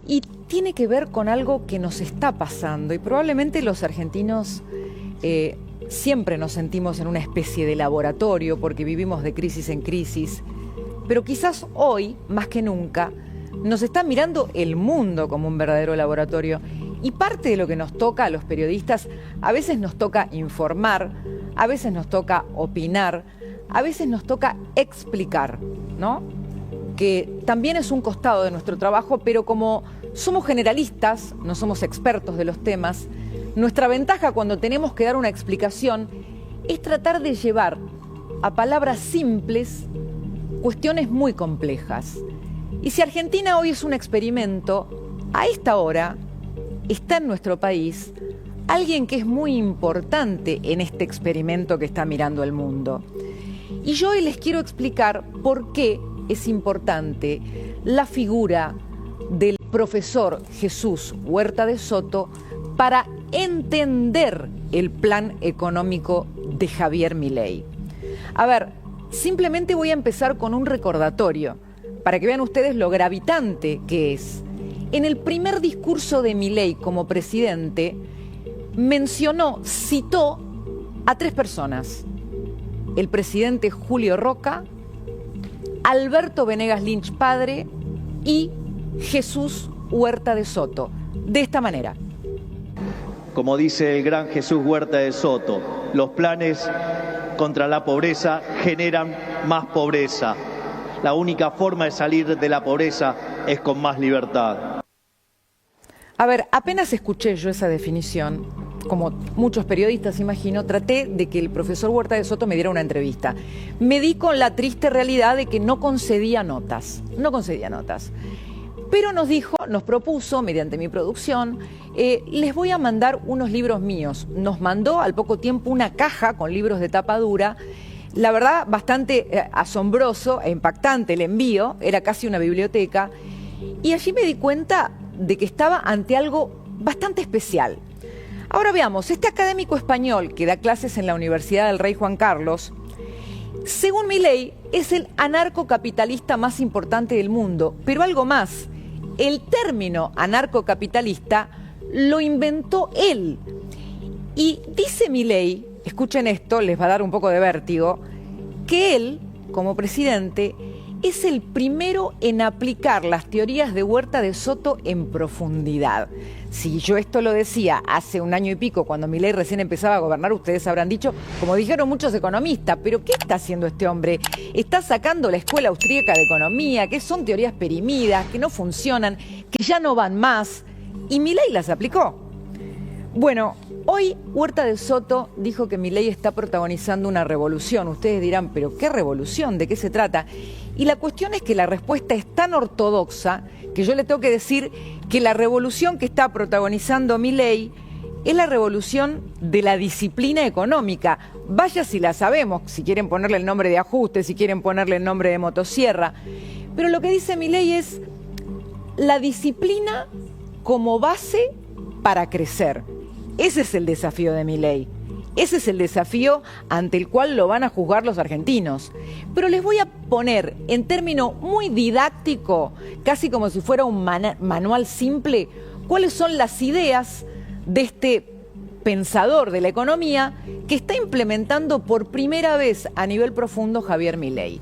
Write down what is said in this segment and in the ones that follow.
y tiene que ver con algo que nos está pasando y probablemente los argentinos siempre nos sentimos en una especie de laboratorio porque vivimos de crisis en crisis, pero quizás hoy, más que nunca, nos está mirando el mundo como un verdadero laboratorio y parte de lo que nos toca a los periodistas, a veces nos toca informar, a veces nos toca opinar, a veces nos toca explicar, ¿no? Que también es un costado de nuestro trabajo, pero como somos generalistas, no somos expertos de los temas, nuestra ventaja cuando tenemos que dar una explicación es tratar de llevar a palabras simples cuestiones muy complejas. Y si Argentina hoy es un experimento, a esta hora está en nuestro país alguien que es muy importante en este experimento que está mirando el mundo. Y yo hoy les quiero explicar por qué es importante la figura del profesor Jesús Huerta de Soto para entender el plan económico de Javier Milei. A ver, simplemente voy a empezar con un recordatorio para que vean ustedes lo gravitante que es. En el primer discurso de Milei como presidente, citó a 3 personas: el presidente Julio Roca, Alberto Venegas Lynch padre y Jesús Huerta de Soto. De esta manera. Como dice el gran Jesús Huerta de Soto, los planes contra la pobreza generan más pobreza. La única forma de salir de la pobreza es con más libertad. A ver, apenas escuché yo esa definición, como muchos periodistas imagino, traté de que el profesor Huerta de Soto me diera una entrevista. Me di con la triste realidad de que no concedía notas. Pero nos propuso, mediante mi producción, les voy a mandar unos libros míos. Nos mandó al poco tiempo una caja con libros de tapa dura. La verdad, bastante asombroso e impactante el envío, era casi una biblioteca. Y allí me di cuenta de que estaba ante algo bastante especial. Ahora veamos, este académico español que da clases en la Universidad del Rey Juan Carlos, según Milei, es el anarcocapitalista más importante del mundo, pero algo más. El término anarcocapitalista lo inventó él. Y dice Milei, escuchen esto, les va a dar un poco de vértigo, que él, como presidente, es el primero en aplicar las teorías de Huerta de Soto en profundidad. Si yo esto lo decía hace un año y pico, cuando Milei recién empezaba a gobernar, ustedes habrán dicho, como dijeron muchos economistas, ¿pero qué está haciendo este hombre? Está sacando la escuela austríaca de economía, que son teorías perimidas, que no funcionan, que ya no van más, y Milei las aplicó. Bueno, hoy Huerta de Soto dijo que Milei está protagonizando una revolución. Ustedes dirán, ¿pero qué revolución? ¿De qué se trata? Y la cuestión es que la respuesta es tan ortodoxa que yo le tengo que decir que la revolución que está protagonizando Milei es la revolución de la disciplina económica. Vaya si la sabemos, si quieren ponerle el nombre de ajuste, si quieren ponerle el nombre de motosierra. Pero lo que dice Milei es la disciplina como base para crecer. Ese es el desafío de Milei. Ese es el desafío ante el cual lo van a juzgar los argentinos. Pero les voy a poner en término muy didáctico, casi como si fuera un manual simple, cuáles son las ideas de este pensador de la economía que está implementando por primera vez a nivel profundo Javier Milei.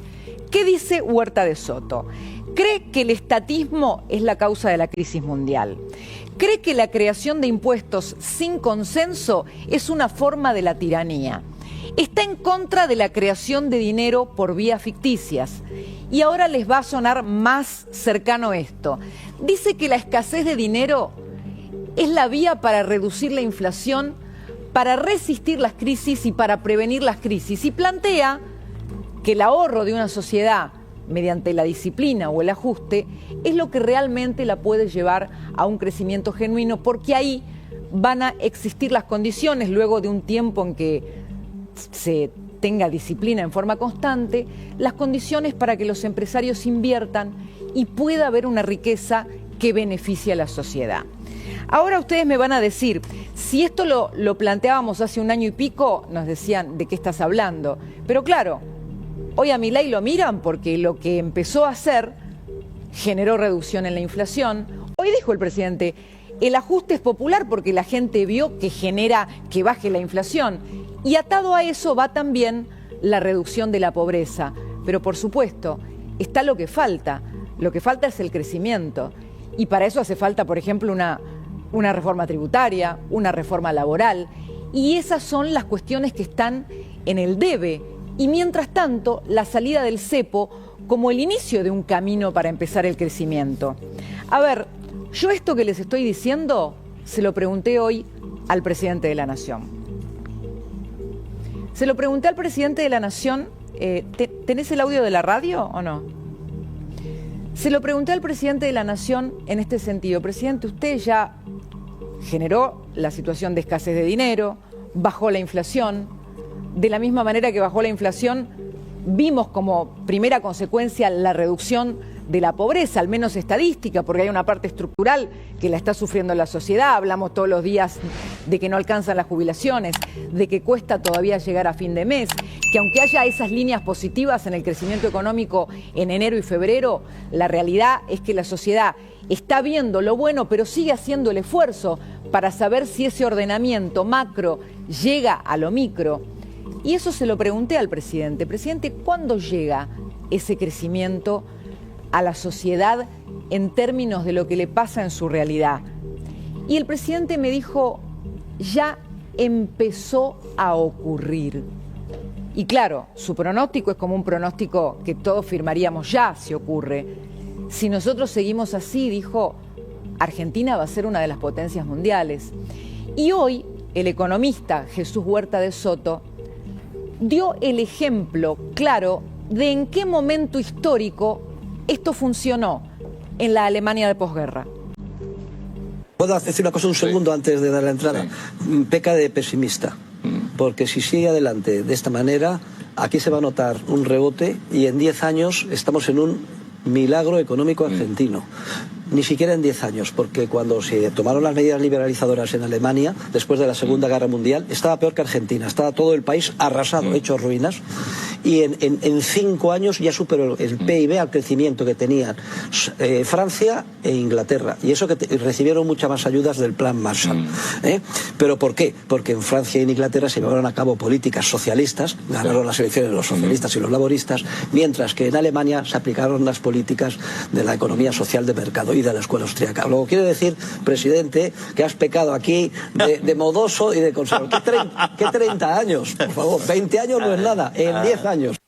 ¿Qué dice Huerta de Soto? Cree que el estatismo es la causa de la crisis mundial. Cree que la creación de impuestos sin consenso es una forma de la tiranía. Está en contra de la creación de dinero por vías ficticias. Y ahora les va a sonar más cercano esto. Dice que la escasez de dinero es la vía para reducir la inflación, para resistir las crisis y para prevenir las crisis. Y plantea que el ahorro de una sociedad mediante la disciplina o el ajuste es lo que realmente la puede llevar a un crecimiento genuino, porque ahí van a existir las condiciones, luego de un tiempo en que se tenga disciplina en forma constante, las condiciones para que los empresarios inviertan y pueda haber una riqueza que beneficie a la sociedad. Ahora ustedes me van a decir, si esto lo planteábamos hace un año y pico, nos decían, ¿de qué estás hablando? Pero claro, hoy a Milei lo miran porque lo que empezó a hacer generó reducción en la inflación. Hoy dijo el presidente, el ajuste es popular porque la gente vio que genera que baje la inflación. Y atado a eso va también la reducción de la pobreza. Pero por supuesto, está lo que falta. Lo que falta es el crecimiento. Y para eso hace falta, por ejemplo, una reforma tributaria, una reforma laboral. Y esas son las cuestiones que están en el debe. Y mientras tanto, la salida del cepo como el inicio de un camino para empezar el crecimiento. A ver, yo esto que les estoy diciendo se lo pregunté hoy al presidente de la Nación. Se lo pregunté al presidente de la Nación, ¿tenés el audio de la radio o no? Se lo pregunté al presidente de la Nación en este sentido. Presidente, usted ya generó la situación de escasez de dinero, bajó la inflación. De la misma manera que bajó la inflación, vimos como primera consecuencia la reducción de la pobreza, al menos estadística, porque hay una parte estructural que la está sufriendo la sociedad. Hablamos todos los días de que no alcanzan las jubilaciones, de que cuesta todavía llegar a fin de mes, que aunque haya esas líneas positivas en el crecimiento económico en enero y febrero, la realidad es que la sociedad está viendo lo bueno, pero sigue haciendo el esfuerzo para saber si ese ordenamiento macro llega a lo micro. Y eso se lo pregunté al presidente. Presidente, ¿cuándo llega ese crecimiento a la sociedad en términos de lo que le pasa en su realidad? Y el presidente me dijo, ya empezó a ocurrir. Y claro, su pronóstico es como un pronóstico que todos firmaríamos ya si ocurre. Si nosotros seguimos así, dijo, Argentina va a ser una de las potencias mundiales. Y hoy el economista Jesús Huerta de Soto dio el ejemplo claro de en qué momento histórico esto funcionó en la Alemania de posguerra. ¿Puedo decir una cosa un segundo antes de dar la entrada? Peca de pesimista, porque si sigue adelante de esta manera, aquí se va a notar un rebote y en 10 años estamos en un milagro económico argentino. Ni siquiera en 10 años, porque cuando se tomaron las medidas liberalizadoras en Alemania, después de la Segunda Guerra Mundial, estaba peor que Argentina, estaba todo el país arrasado, hecho ruinas, y en 5 años ya superó el PIB al crecimiento que tenían Francia e Inglaterra, y eso que recibieron muchas más ayudas del Plan Marshall. ¿Pero por qué? Porque en Francia y en Inglaterra se llevaron a cabo políticas socialistas, ganaron las elecciones los socialistas y los laboristas, mientras que en Alemania se aplicaron las políticas de la economía social de mercado y de la escuela austríaca. Luego quiere decir, presidente, que has pecado aquí de modoso y de conservador. ¿Qué 30 años? Por favor, 20 años no es nada, en 10 años.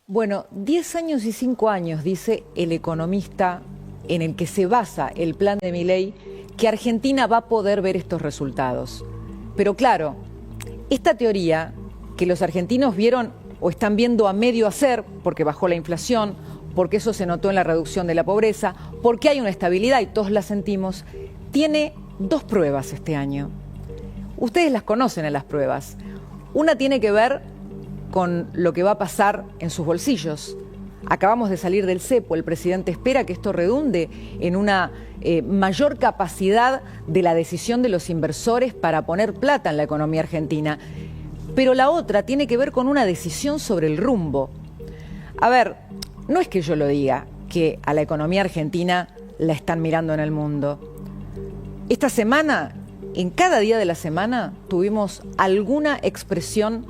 Bueno, 10 años y 5 años, dice el economista en el que se basa el plan de Milei, que Argentina va a poder ver estos resultados. Pero claro, esta teoría que los argentinos vieron o están viendo a medio hacer, porque bajó la inflación, porque eso se notó en la reducción de la pobreza, porque hay una estabilidad y todos la sentimos, tiene 2 pruebas este año. Ustedes las conocen a las pruebas. Una tiene que ver con lo que va a pasar en sus bolsillos. Acabamos de salir del cepo, el presidente espera que esto redunde en una mayor capacidad de la decisión de los inversores para poner plata en la economía argentina. Pero la otra tiene que ver con una decisión sobre el rumbo. A ver, no es que yo lo diga, que a la economía argentina la están mirando en el mundo. Esta semana, en cada día de la semana, tuvimos alguna expresión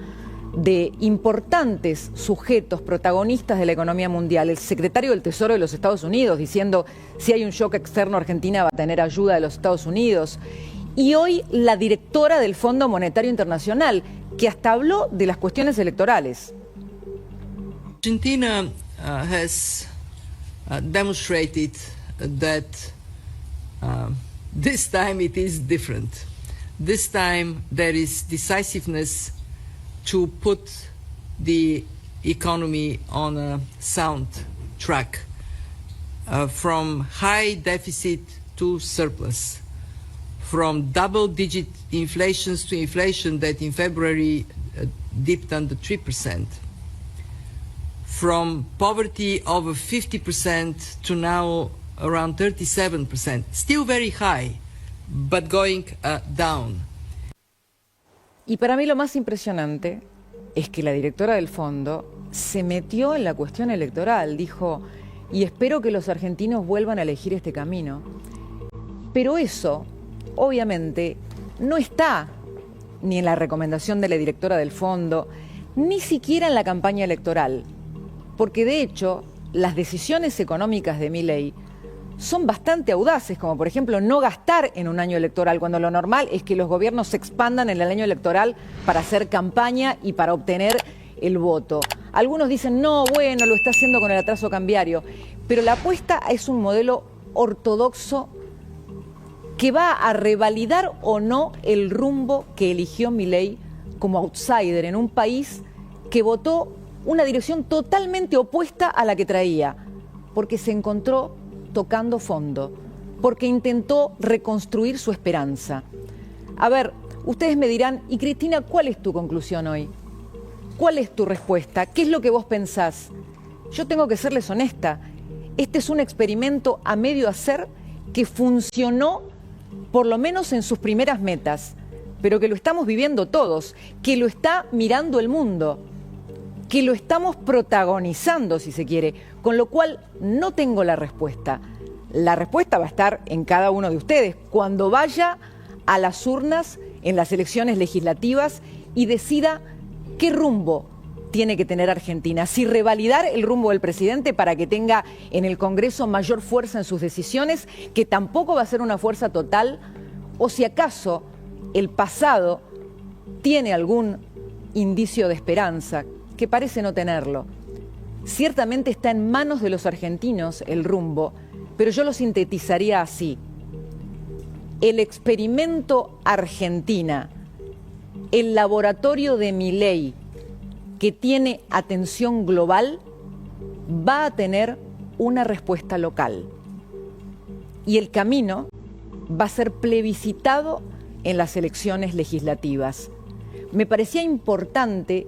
de importantes sujetos, protagonistas de la economía mundial. El secretario del Tesoro de los Estados Unidos diciendo si hay un shock externo, Argentina va a tener ayuda de los Estados Unidos. Y hoy la directora del Fondo Monetario Internacional, que hasta habló de las cuestiones electorales. Argentina has demonstrated that this time it is different. This time there is decisiveness to put the economy on a sound track, from high deficit to surplus, from double-digit inflations to inflation that in February dipped under 3%, from poverty over 50% to now around 37%, still very high, but going down. Y para mí lo más impresionante es que la directora del fondo se metió en la cuestión electoral, dijo, y espero que los argentinos vuelvan a elegir este camino. Pero eso, obviamente, no está ni en la recomendación de la directora del fondo, ni siquiera en la campaña electoral. Porque de hecho, las decisiones económicas de Milei son bastante audaces, como por ejemplo no gastar en un año electoral, cuando lo normal es que los gobiernos se expandan en el año electoral para hacer campaña y para obtener el voto. Algunos dicen, no, bueno, lo está haciendo con el atraso cambiario, pero la apuesta es un modelo ortodoxo que va a revalidar o no el rumbo que eligió Milei como outsider en un país que votó una dirección totalmente opuesta a la que traía, porque se encontró tocando fondo, porque intentó reconstruir su esperanza. A ver, ustedes me dirán, y Cristina, ¿cuál es tu conclusión hoy? ¿Cuál es tu respuesta? ¿Qué es lo que vos pensás? Yo tengo que serles honesta. Este es un experimento a medio hacer que funcionó por lo menos en sus primeras metas, pero que lo estamos viviendo todos, que lo está mirando el mundo, que lo estamos protagonizando, si se quiere, con lo cual no tengo la respuesta. La respuesta va a estar en cada uno de ustedes, cuando vaya a las urnas en las elecciones legislativas y decida qué rumbo tiene que tener Argentina, si revalidar el rumbo del presidente para que tenga en el Congreso mayor fuerza en sus decisiones, que tampoco va a ser una fuerza total, o si acaso el pasado tiene algún indicio de esperanza, que parece no tenerlo. Ciertamente está en manos de los argentinos el rumbo, pero yo lo sintetizaría así. El experimento Argentina, el laboratorio de Milei, que tiene atención global, va a tener una respuesta local. Y el camino va a ser plebiscitado en las elecciones legislativas. Me parecía importante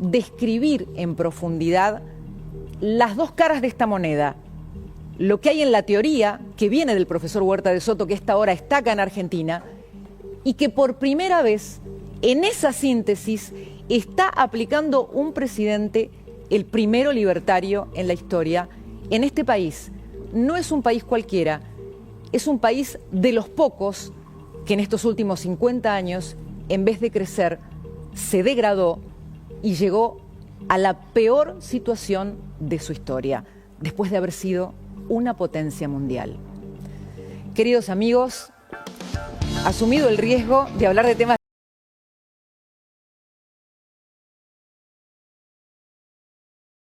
describir en profundidad las dos caras de esta moneda. Lo que hay en la teoría, que viene del profesor Huerta de Soto, que esta hora está acá en Argentina, y que por primera vez en esa síntesis está aplicando un presidente, el primero libertario en la historia, en este país. No es un país cualquiera, es un país de los pocos que en estos últimos 50 años, en vez de crecer, se degradó y llegó a la peor situación de su historia, después de haber sido una potencia mundial. Queridos amigos, asumido el riesgo de hablar de temas